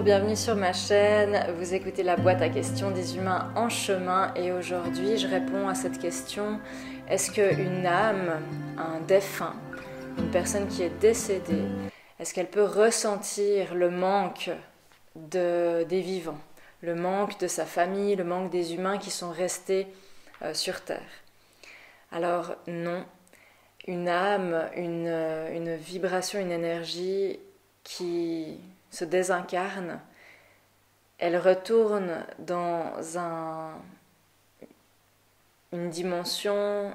bienvenue sur ma chaîne. Vous écoutez la boîte à questions des humains en chemin et aujourd'hui je réponds à cette question: est-ce qu'une âme, un défunt, une personne qui est décédée, est-ce qu'elle peut ressentir le manque des vivants, le manque de sa famille, le manque des humains qui sont restés sur Terre? Alors non, une âme, une vibration, une énergie qui se désincarne, elle retourne dans une dimension,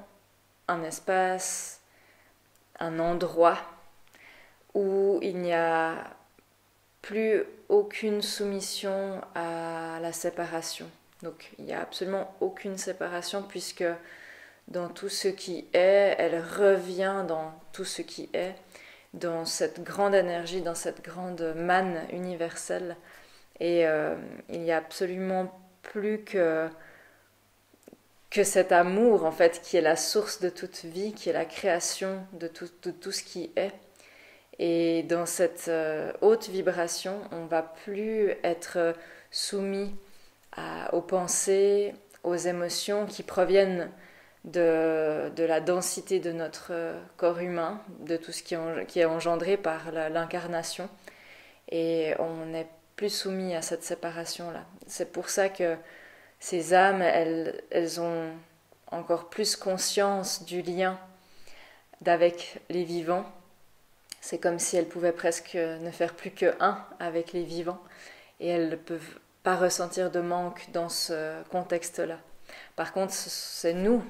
un espace, un endroit où il n'y a plus aucune soumission à la séparation. Donc il n'y a absolument aucune séparation puisque dans tout ce qui est, elle revient dans tout ce qui est, dans cette grande énergie, dans cette grande manne universelle. Et il n'y a absolument plus que cet amour, en fait, qui est la source de toute vie, qui est la création de tout ce qui est. Et dans cette haute vibration, on ne va plus être soumis aux pensées, aux émotions qui proviennent de la densité de notre corps humain, de tout ce qui est engendré par l'incarnation. Et on n'est plus soumis à cette séparation-là. C'est pour ça que ces âmes, elles ont encore plus conscience du lien d'avec les vivants. C'est comme si elles pouvaient presque ne faire plus que un avec les vivants. Et elles ne peuvent pas ressentir de manque dans ce contexte-là. Par contre, c'est nous,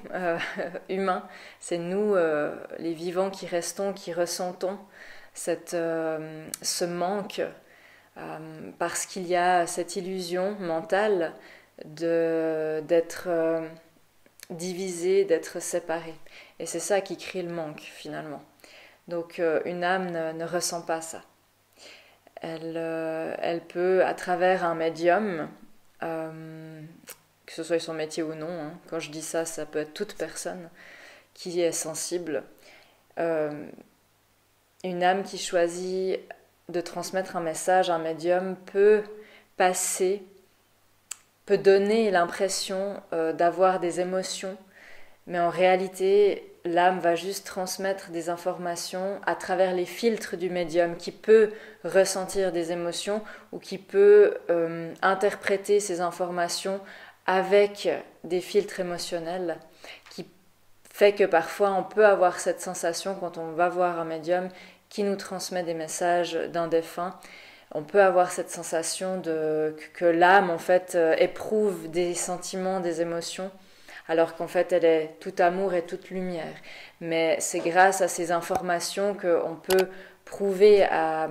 humains, c'est nous, les vivants qui restons, qui ressentons ce manque, parce qu'il y a cette illusion mentale d'être divisé, d'être séparé. Et c'est ça qui crée le manque, finalement. Donc, une âme ne ressent pas ça. Elle peut, à travers un médium, que ce soit son métier ou non, hein. Quand je dis ça, ça peut être toute personne qui est sensible. Une âme qui choisit de transmettre un message, un médium, peut donner l'impression d'avoir des émotions, mais en réalité, l'âme va juste transmettre des informations à travers les filtres du médium, qui peut ressentir des émotions ou qui peut interpréter ces informations avec des filtres émotionnels, qui fait que parfois on peut avoir cette sensation quand on va voir un médium qui nous transmet des messages d'un défunt. On peut avoir cette sensation que l'âme en fait éprouve des sentiments, des émotions, alors qu'en fait elle est tout amour et toute lumière. Mais c'est grâce à ces informations qu'on peut prouver à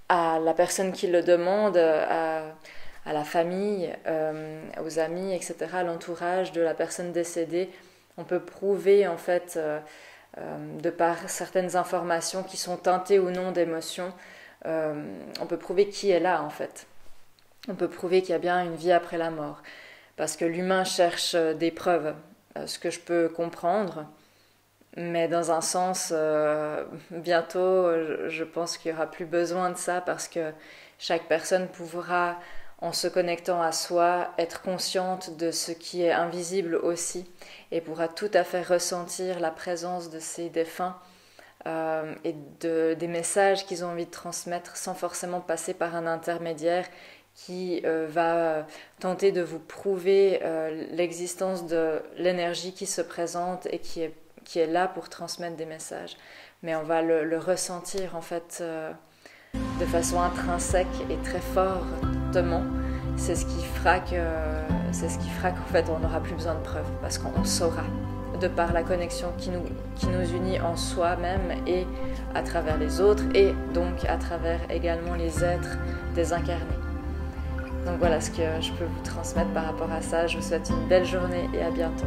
la personne qui le demande, à la famille, aux amis, etc., à l'entourage de la personne décédée. On peut prouver, en fait, de par certaines informations qui sont teintées ou non d'émotions, on peut prouver qui est là, en fait. On peut prouver qu'il y a bien une vie après la mort. Parce que l'humain cherche des preuves, ce que je peux comprendre. Mais dans un sens, bientôt, je pense qu'il n'y aura plus besoin de ça parce que chaque personne pourra, en se connectant à soi, être consciente de ce qui est invisible aussi et pourra tout à fait ressentir la présence de ces défunts et des messages qu'ils ont envie de transmettre sans forcément passer par un intermédiaire qui va tenter de vous prouver l'existence de l'énergie qui se présente et qui est là pour transmettre des messages. Mais on va le ressentir en fait de façon intrinsèque et très fortement. C'est ce qui fera qu'en fait on n'aura plus besoin de preuves parce qu'on saura de par la connexion qui nous unit en soi-même et à travers les autres et donc à travers également les êtres désincarnés. Donc voilà ce que je peux vous transmettre par rapport à ça. Je vous souhaite une belle journée et à bientôt.